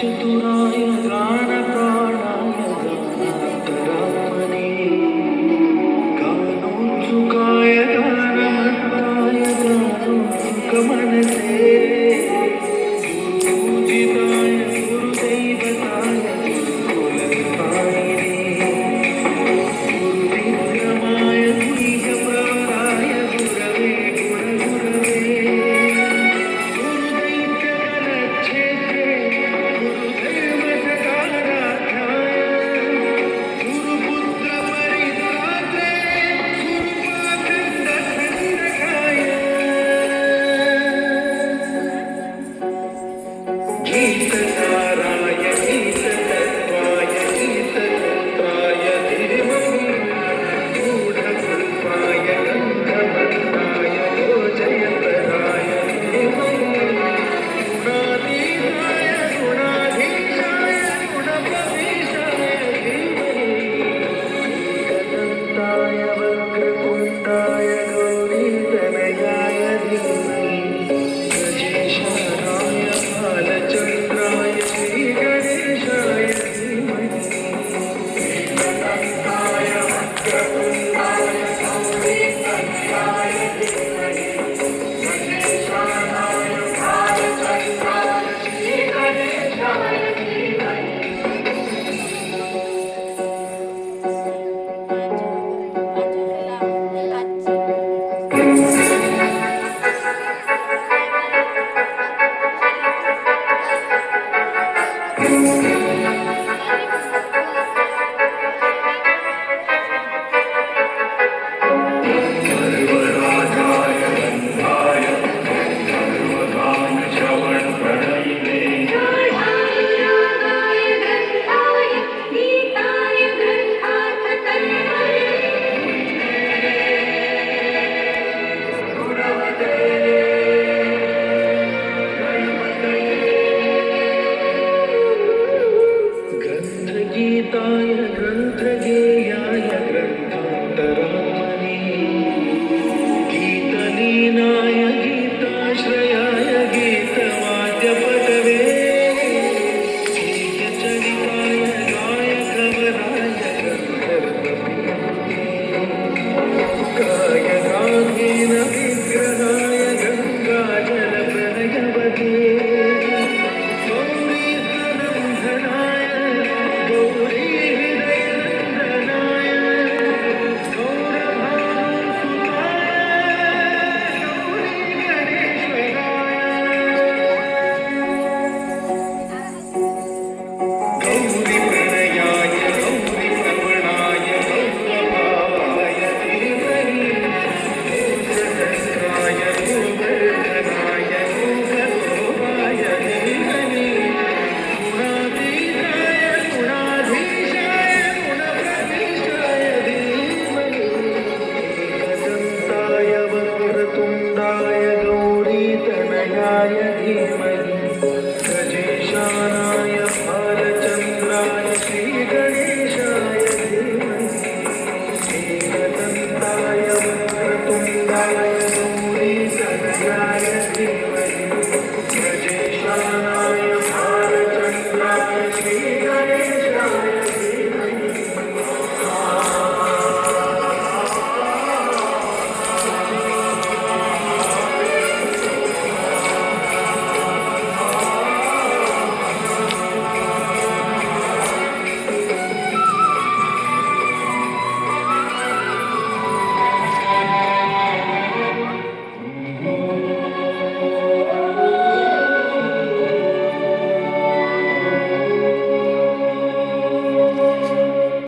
चतुराय गानप्राणाय गानान्तरात्मने गानोत्सुकाय गानमत्ताय गानोत्सुकमनसे गुरुपूजिताय गुरुदैवताय गुरुकुलस्थायिने गुरुविक्रमाय गुह्यप्रवराय गुरवे गुणगुरवे गीतकाराय गीततत्त्वाय गीतगोत्राय धीमहि गूढकल्पाय गन्धवक्त्राय योजयतराय धीमहि गुणातीताय गुणाधीशाय गुणप्रवेशाय धीमहि एकदन्ताय वक्रतुण्डाय गौरीतनयाय धीमहि गजेशानाय बालचन्द्राय श्रीगणेशाय धीमहि एकदन्ताय वक्रतुण्डाय गौरीतनयाय धीमहि गजेशानाय बालचन्द्राय श्रीगणेशाय धीमहि सर्वराजाय गन्धाय सर्वगानश्रवणप्रणयिने ग्रन्थगीताय ग्रन्थगेयाय ग्रन्थान्तरात्मने गीतलीनाय गीताश्रयाय गीतवाद्यपटवे गीतचरिताय गायकवराय गायकाङ्गेन विग्रहाय गङ्गाजलप्रलयवते गौरीसनन्दनाय गौरीहृदयनन्दनाय गौरभानुसुताय गौरीगणेश्वराय गौरीप्रणयाय गौरीप्रवणाय गौरभावाय धीमहि गौरसहस्राय गोवर्धनाय गोगोपाय धीमहि गुणातीताय गुणाधीशाय गुणप्रविष्टाय धीमहि एकदन्ताय वक्रतुण्डाय गौरीतनयाय धीमहि गजेशानाय बालचन्द्राय श्रीगणेशाय धीमहि एकदन्ताय वक्रतुण्डाय